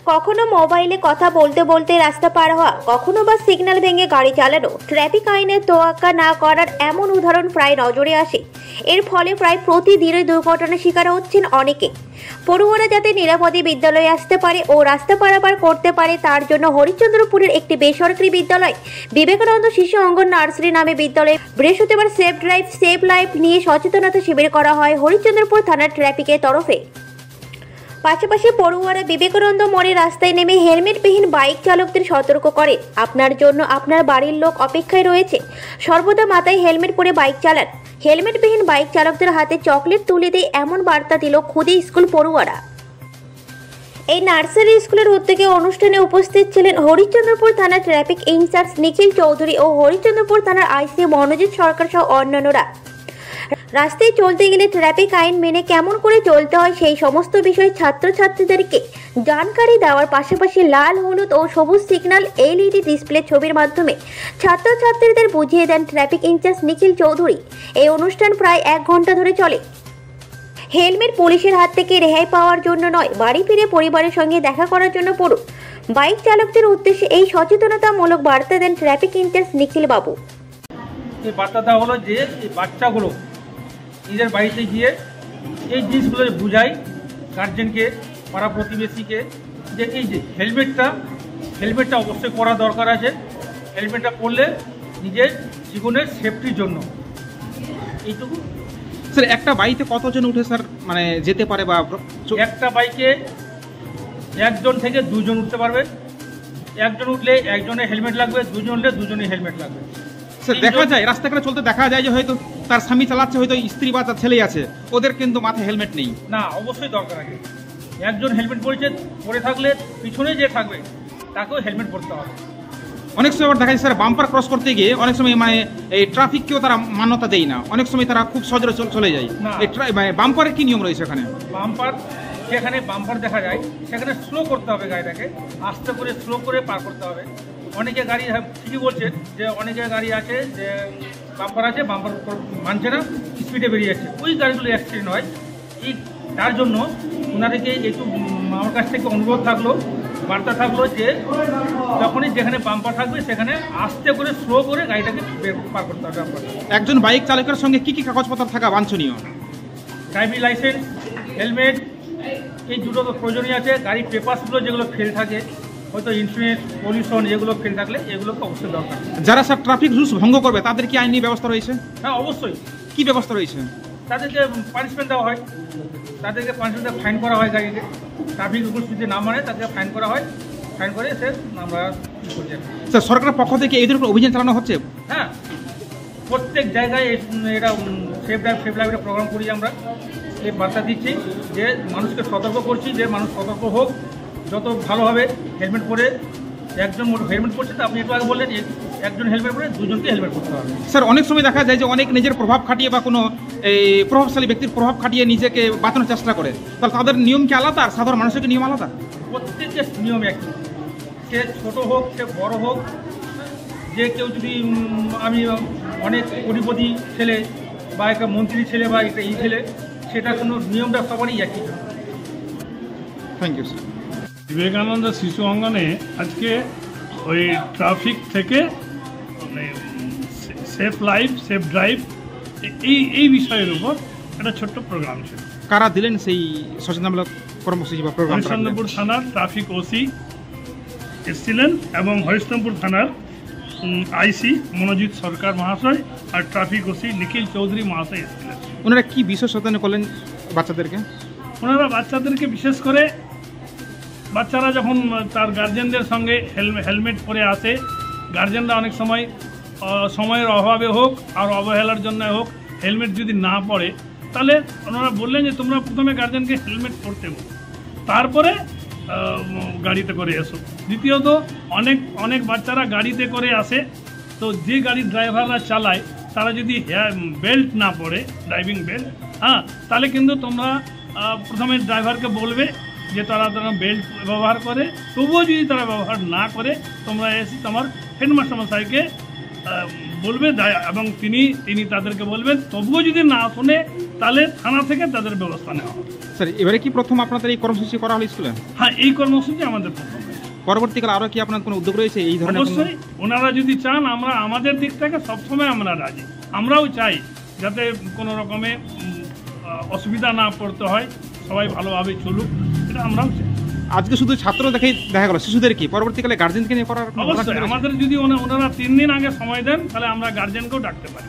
কখনো মোবাইলে কথা বলতে বলতে রাস্তা পার হওয়া, কখনো বা সিগন্যাল ভেঙে গাড়ি চালানো, ট্রাফিক আইনের তোয়াক্কা না করার এমন উদাহরণ প্রায় নজরে আসে। এর ফলে প্রায় প্রতিদিনই দুর্ঘটনার শিকার হচ্ছেন অনেকে। পড়ুয়ারা যাতে নিরাপদে বিদ্যালয়ে আসতে পারে ও রাস্তা পারাপার করতে পারে তার জন্য হরিশ্চন্দ্রপুরের একটি বেসরকারি বিদ্যালয় বিবেকানন্দ শিশু অঙ্গন নার্সারি নামে বিদ্যালয়ে বৃহস্পতিবার সেফ ড্রাইভ সেভ লাইফ নিয়ে সচেতনতা শিবির করা হয় হরিশ্চন্দ্রপুর থানার ট্রাফিকের তরফে। পাশাপাশি পড়ুয়ারা বিবেকানন্দ মোড়ে রাস্তায় নেমে হেলমেটবিহীন বাইক চালকদের সতর্ক করে, আপনার জন্য আপনার বাড়ির লোক অপেক্ষায় রয়েছে, সর্বদা মাথায় হেলমেট পরে বাইক চালান। হেলমেটবিহীন বাইক চালকদের হাতে চকলেট তুলে দিয়ে এমন বার্তা দিল খুদে স্কুল পড়ুয়ারা। এই নার্সারি স্কুলের উদ্যোগে অনুষ্ঠানে উপস্থিত ছিলেন হরিশ্চন্দ্রপুর থানার ট্রাফিক ইনচার্জ নিখিল চৌধুরী ও হরিশ্চন্দ্রপুর থানার আইসি মনোজিৎ সরকার সহ অন্যান্যরা। রাস্তায় চলতে গেলে ট্রাফিক আইন মেনে কেমন করে চলতে হয় সেই সমস্ত বিষয়ে ছাত্রছাত্রীদেরকে জানকারি দেওয়ার পাশাপাশি লাল, হলুদ ও সবুজ সিগন্যাল এলইডি ডিসপ্লে ছবির মাধ্যমে ছাত্রছাত্রীদের বুঝিয়ে দেন ট্রাফিক ইনচার্জ নিখিল চৌধুরী। এই অনুষ্ঠান প্রায় 1 ঘন্টা ধরে চলে। হেলমেট পুলিশের হাত থেকে রেহাই পাওয়ার জন্য নয়, বাড়ি ফিরে পরিবারের সঙ্গে দেখা করার জন্য পড়ুন। বাইক চালকদের উদ্দেশ্যে এই সচেতনতামূলক বার্তা দেন ট্রাফিক ইনচার্জ নিখিল বাবু। এই বার্তাটা হলো যে এই বাচ্চাগুলো নিজের বাড়িতে গিয়ে এই জিনিসগুলো বুঝাই গার্জেনকে, পাড়া প্রতিবেশীকে, যে এই যে হেলমেটটা অবশ্যই পরা দরকার আছে। হেলমেটটা পরলে নিজের জীবনের সেফটির জন্য। এইটুকু স্যার। একটা বাইকে কতজন উঠে স্যার মানে যেতে পারে, বা একটা বাইকে 1 জন থেকে 2 জন উঠতে পারবে। 1 জন উঠলে 1 জনের হেলমেট লাগবে, 2 জন উঠলে 2 জনের হেলমেট লাগবে। স্যার দেখা যায় রাস্তাঘাটে চলতে দেখা যায় যে হয়তো তার স্বামী চালাচ্ছে, হয়তো স্ত্রী বা তার ছেলে আছে, ওদের কিন্তু মাথায় হেলমেট নেই। না, অবশ্যই দরকার আছে। 1 জন হেলমেট পরে থাকলে পিছনে যে থাকবে তাকেও হেলমেট পরতে হবে। অনেক সময় দেখা যায় স্যার বাম্পার ক্রস করতে গিয়ে অনেক সময় মানে এই ট্রাফিককেও তারা মান্যতা দেয় না, অনেক সময় তারা খুব সহজে চলে যায়। এই বাম্পারের কি নিয়ম রয়েছে এখানে? যেখানে বাম্পার দেখা যায় সেখানে স্লো করতে হবে, গাড়িটাকে আস্তে করে স্লো করে পার করতে হবে। অনেকে গাড়ি ঠিকই বলছে যে অনেকে গাড়ি আছে যে বাম্পার আছে, বাম্পার মানছে না, স্পিডে বেরিয়ে যাচ্ছে, ওই গাড়িগুলো অ্যাক্সিডেন্ট হয়। এই তার জন্য ওনাদেরকে একটু আমার কাছ থেকে অনুরোধ থাকলো, বার্তা থাকলো যে যখনই যেখানে বাম্পার থাকবে সেখানে আস্তে করে স্লো করে গাড়িটাকে পার করতে হবে। একজন বাইক চালকের সঙ্গে কি কি কাগজপত্র থাকা বাঞ্ছনীয়? ড্রাইভিং লাইসেন্স, হেলমেট, এই দুটো তো প্রয়োজনীয় আছে। গাড়ির পেপারসগুলো যেগুলো ফেল থাকে, হয়তো ইন্স্যুরেন্স, পলিউশন, যেগুলো ফেল থাকলে এগুলোকে অবশ্যই দরকার। যারা স্যার ট্রাফিক রুলস ভঙ্গ করবে তাদের কি আইনি ব্যবস্থা রয়েছে? হ্যাঁ, অবশ্যই। কি ব্যবস্থা রয়েছে? তাদেরকে পানিশমেন্ট দেওয়া হয়, তাদেরকে পানিশমেন্ট ফাইন করা হয়। গাড়িকে ট্রাফিক রুলস যদি না মানে তাদেরকে ফাইন করা হয়, ফাইন করে সে আমরা করছি। স্যার সরকারের পক্ষ থেকে এদের উপর অভিযান চালানো হচ্ছে? হ্যাঁ, প্রত্যেক জায়গায় এটা সেফ লাইফের প্রোগ্রাম করি আমরা। এই বার্তা দিচ্ছি যে মানুষকে সতর্ক করছি যে মানুষ সতর্ক হোক, যত ভালোভাবে হেলমেট পরে। 1 জন হেলমেট পরছে তো আপনি একটু আগে বললেন 1 জন হেলমেট পরে 2 জনকে হেলমেট পরতে হবে। স্যার অনেক সময় দেখা যায় যে অনেক নিজের প্রভাব খাটিয়ে বা কোনো এই প্রভাবশালী ব্যক্তির প্রভাব খাটিয়ে নিজেকে বাঁচানোর চেষ্টা করে, তাহলে তাদের নিয়ম কি আলাদা আর সাধারণ মানুষের নিয়ম আলাদা? প্রত্যেকের নিয়ম একই, সে ছোট হোক সে বড় হোক। যে কেউ যদি আমি অনেক কোটিপতি ছেলে বা একটা মন্ত্রী ছেলে বা একটা ছেলে, সেটা কোনো নিয়মটা সবারই একই। Thank you sir. বিবেকানন্দ শিশু অঙ্গনে আজকে ওই ট্রাফিক থেকে মানে সেফ লাইফ সেফ ড্রাইভ এই বিষয়ের উপর একটা ছোট্ট প্রোগ্রাম ছিল। কারা দিলেন সেই সচেতনতামূলক কর্মসূচি বা প্রোগ্রাম? হরিশ্চন্দ্রপুর থানার ট্রাফিক ওসি এসেছিলেন এবং হরিশ্চন্দ্রপুর থানার আইসি মনোজিৎ সরকার মহাশয় আর ট্রাফিক ওসি নিখিল চৌধুরী মহাশয় এসেছিলেন। ওনারা কি বিষয় সচেতন করলেন বাচ্চাদেরকে? ওনারা বাচ্চাদেরকে বিশেষ করে বাচ্চারা যখন তার গার্জেনদের সঙ্গে হেলমেট পরে আসে, গার্জেনরা অনেক সময় সময়ের অভাবে হোক আর অবহেলার জন্য হোক হেলমেট যদি না পরে, তাহলে ওনারা বললেন যে তোমরা প্রথমে গার্জেনকে হেলমেট পরতে বলো, তারপরে গাড়িতে করে এসো। দ্বিতীয়ত অনেক বাচ্চারা গাড়িতে করে আসে, তো যে গাড়ির ড্রাইভাররা চালায় তারা যদি বেল্ট না পরে, ড্রাইভিং বেল্ট, তাহলে কিন্তু তোমরা প্রথমে ড্রাইভারকে বলবে যে তারা বেল্ট ব্যবহার করে। তবুও যদি তারা ব্যবহার না করে তোমরা এসে তোমার হেডমাস্টার মশাইকে বলবে এবং তিনি তাদেরকে বলবেন। তবুও যদি না শোনে তাহলে থানা থেকে তাদের ব্যবস্থা নেওয়া হবে। স্যার এবারে কি প্রথম আপনাদের এই কর্মসূচি করা হলো স্কুলে? হ্যাঁ, এই কর্মসূচি আমাদের প্রথম। পরবর্তীকালে আরও কি আপনার কোনো উদ্যোগ রয়েছে এই ধরনের? অবশ্যই, ওনারা যদি চান আমরা আমাদের দিক থেকে সবসময় আমরা রাজি। আমরাও চাই যাতে কোনো রকমে অসুবিধা না পড়তে হয়, সবাই ভালোভাবে চলুক, এটা আমরাও চাই। আজকে শুধু ছাত্র দেখা গেল, শিশুদের কি পরবর্তীকালে গার্জেনকে নিয়ে করার? অবশ্যই, আমাদের যদি ওনারা 3 দিন আগে সময় দেন তাহলে আমরা গার্জেনকেও ডাকতে পারি।